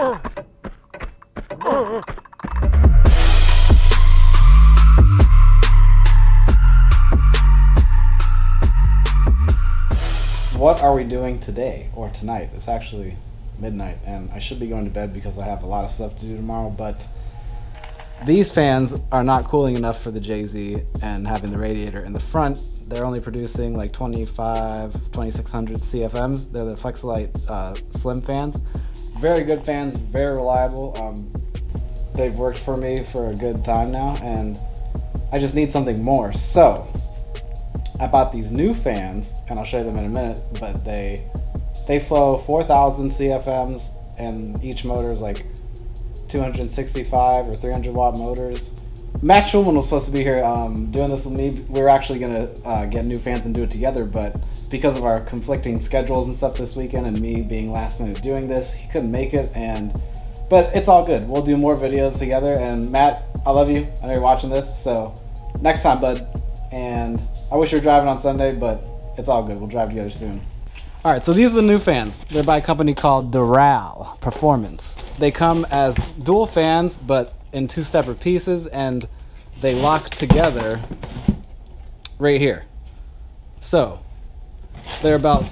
What are we doing today or tonight? It's actually midnight and I should be going to bed because I have a lot of stuff to do tomorrow, but these fans are not cooling enough for the JZ, and having the radiator in the front, they're only producing like 2600 CFMs. They're the Flexolite slim fans. Very good fans, very reliable. They've worked for me for a good time now and I just need something more. So I bought these new fans, and I'll show you them in a minute, but they flow 4,000 CFMs, and each motor is like 265 or 300 watt motors. Matt Schulman was supposed to be here doing this with me. We were actually going to get new fans and do it together, but because of our conflicting schedules and stuff this weekend and me being last minute doing this, he couldn't make it. But it's all good. We'll do more videos together, and Matt, I love you. I know you're watching this, so next time, bud. And I wish you were driving on Sunday, but it's all good. We'll drive together soon. All right, so these are the new fans. They're by a company called Derale Performance. They come as dual fans, but in two separate pieces, and they lock together right here. So they're about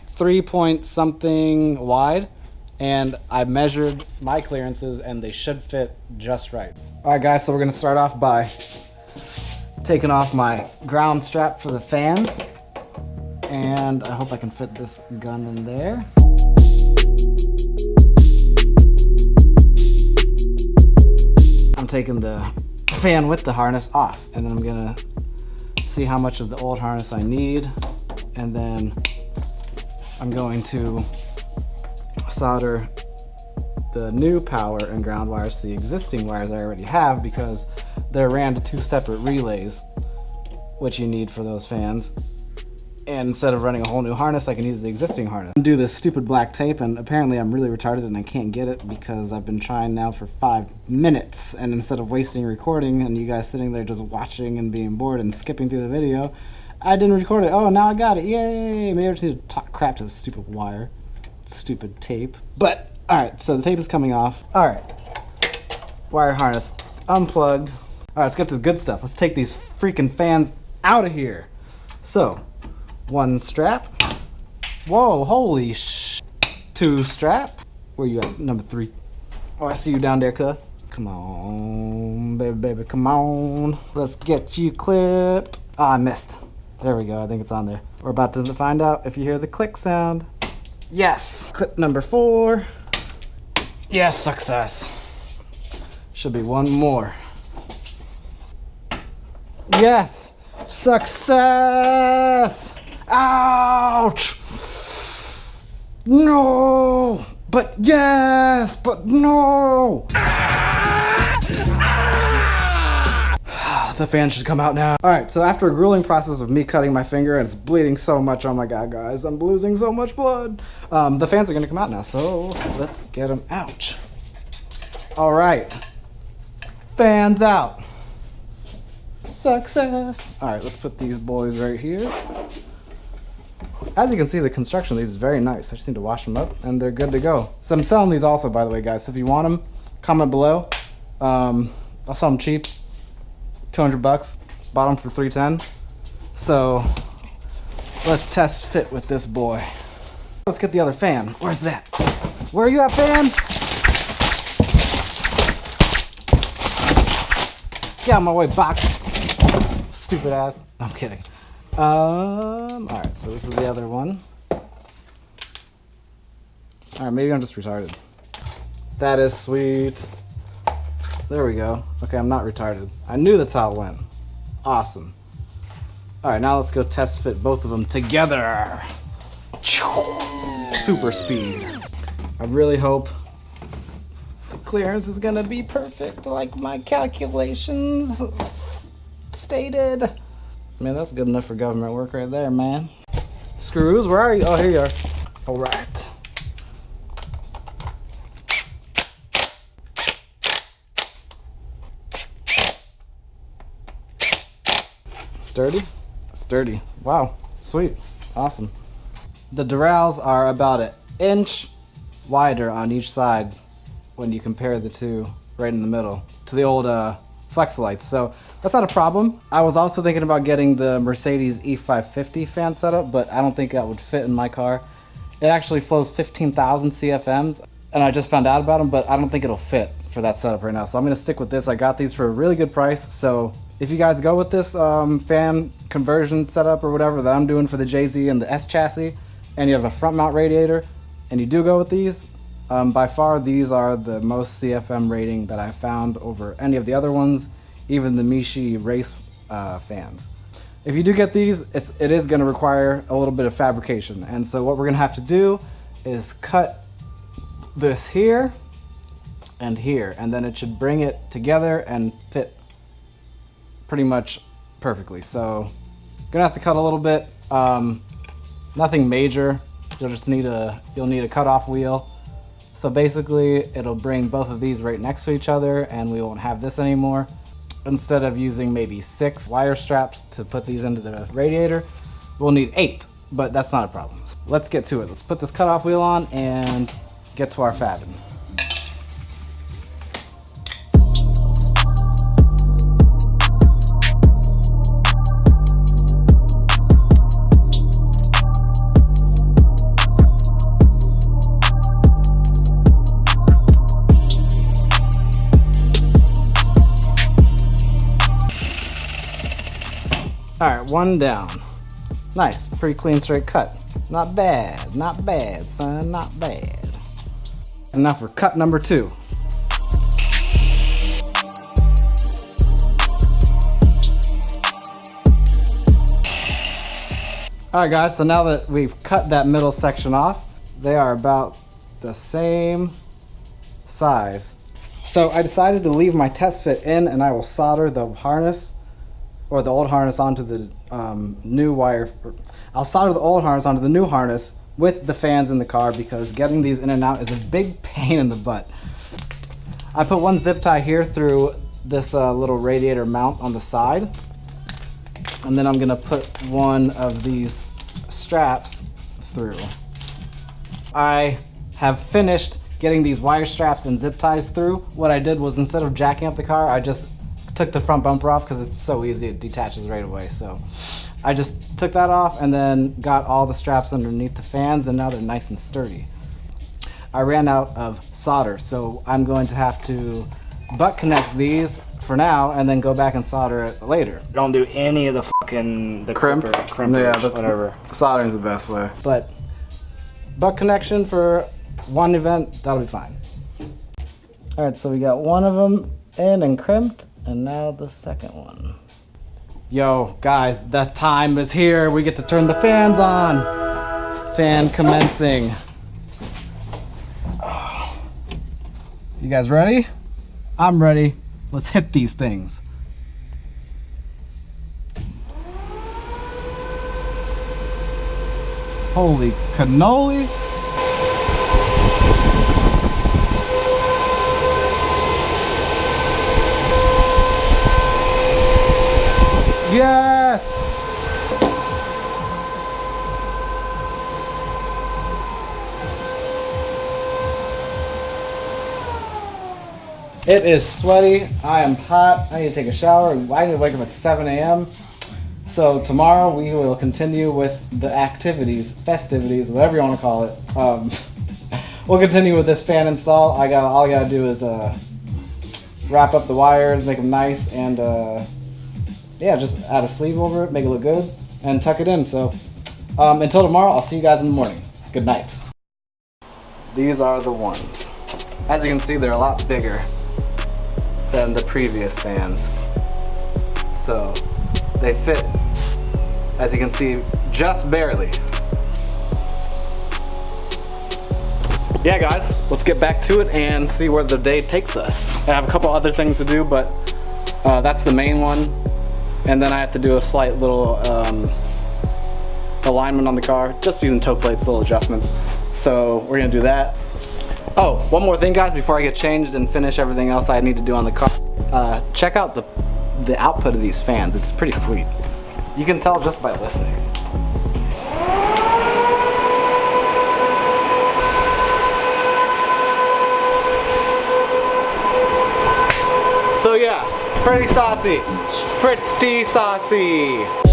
3 point something wide, and I measured my clearances, and they should fit just right. All right, guys, so we're gonna start off by taking off my ground strap for the fans, and I hope I can fit this gun in there. I'm taking the fan with the harness off, and then I'm gonna see how much of the old harness I need, and then I'm going to solder the new power and ground wires to the existing wires I already have, because they're ran to two separate relays, which you need for those fans. And instead of running a whole new harness, I can use the existing harness. Do this stupid black tape, and apparently I'm really retarded and I can't get it because I've been trying now for 5 minutes. And instead of wasting recording and you guys sitting there just watching and being bored and skipping through the video, I didn't record it. Oh, now I got it. Yay! Maybe I just need to talk crap to the stupid wire. Stupid tape. But, alright, so the tape is coming off. Alright. Wire harness unplugged. Alright, let's get to the good stuff. Let's take these freaking fans out of here. So, one strap. Whoa, holy sh... Two strap. Where you at? Number 3. Oh, I see you down there, cuh. Come on, baby, baby, come on. Let's get you clipped. Oh, I missed. There we go, I think it's on there. We're about to find out if you hear the click sound. Yes, clip number 4. Yes, success. Should be one more. Yes! Success! Ouch! No! But yes! But no! The fan should come out now. Alright, so after a grueling process of me cutting my finger, and it's bleeding so much, oh my god, guys, I'm losing so much blood. The fans are gonna come out now, so let's get them out. Alright. Fans out. Success. Alright, let's put these boys right here. As you can see, the construction of these is very nice. I just need to wash them up and they're good to go. So I'm selling these also, by the way, guys. So if you want them, comment below. I'll sell them cheap. 200 bucks. Bought them for 310. So let's test fit with this boy. Let's get the other fan. Where's that? Where are you at, fan? Get out of my way, box. Stupid ass. I'm kidding. Alright, so this is the other one. Alright, maybe I'm just retarded. That is sweet. There we go. Okay, I'm not retarded. I knew that's how it went. Awesome. Alright, now let's go test fit both of them together. Super speed. I really hope the clearance is gonna be perfect like my calculations stated. Man, that's good enough for government work right there, man. Screws, where are you? Oh, here you are. All right. Sturdy? Sturdy. Wow. Sweet. Awesome. The Derales are about an inch wider on each side when you compare the two right in the middle to the old flex lights. So that's not a problem. I was also thinking about getting the Mercedes E550 fan setup, but I don't think that would fit in my car. It actually flows 15,000 CFMs, and I just found out about them, but I don't think it'll fit for that setup right now. So I'm gonna stick with this. I got these for a really good price. So if you guys go with this fan conversion setup or whatever that I'm doing for the JZ and the S chassis, and you have a front mount radiator, and you do go with these, by far these are the most CFM rating that I found over any of the other ones, even the Mishi race fans. If you do get these, it is going to require a little bit of fabrication, and so what we're going to have to do is cut this here and here, and then it should bring it together and fit pretty much perfectly. So gonna have to cut a little bit, nothing major. You'll need a cutoff wheel. So basically it'll bring both of these right next to each other, and we won't have this anymore. Instead of using maybe 6 wire straps to put these into the radiator, we'll need 8, but that's not a problem. Let's get to it. Let's put this cutoff wheel on and get to our fabbing. Alright, one down. Nice, pretty clean straight cut. Not bad, son, not bad. And now for cut number 2. Alright guys, so now that we've cut that middle section off, they are about the same size. So I decided to leave my test fit in, and I will solder the harness, or the old harness, onto the new wire. I'll solder the old harness onto the new harness with the fans in the car, because getting these in and out is a big pain in the butt. I put one zip tie here through this little radiator mount on the side, and then I'm gonna put one of these straps through. I have finished getting these wire straps and zip ties through. What I did was, instead of jacking up the car, I just took the front bumper off, because it's so easy, it detaches right away. So I just took that off and then got all the straps underneath the fans, and now they're nice and sturdy. I ran out of solder, so I'm going to have to butt connect these for now and then go back and solder it later. Don't do any of the fucking crimper, yeah, whatever. Soldering is the best way. But butt connection for one event, that'll be fine. All right, so we got one of them in and crimped, and now the second one. Yo, guys, the time is here. We get to turn the fans on. Fan commencing. Oh. You guys ready? I'm ready. Let's hit these things. Holy cannoli. Yes! It is sweaty. I am hot. I need to take a shower. I need to wake up at 7 a.m. So tomorrow we will continue with the activities, festivities, whatever you want to call it. We'll continue with this fan install. All I gotta do is wrap up the wires, make them nice, and yeah, just add a sleeve over it, make it look good, and tuck it in. So until tomorrow, I'll see you guys in the morning. Good night. These are the ones. As you can see, they're a lot bigger than the previous fans. So they fit, as you can see, just barely. Yeah guys, let's get back to it and see where the day takes us. I have a couple other things to do, but that's the main one. And then I have to do a slight little alignment on the car, just using toe plates, little adjustments. So we're gonna do that. Oh, one more thing guys, before I get changed and finish everything else I need to do on the car. Check out the output of these fans. It's pretty sweet. You can tell just by listening. yeah, pretty saucy. Pretty saucy.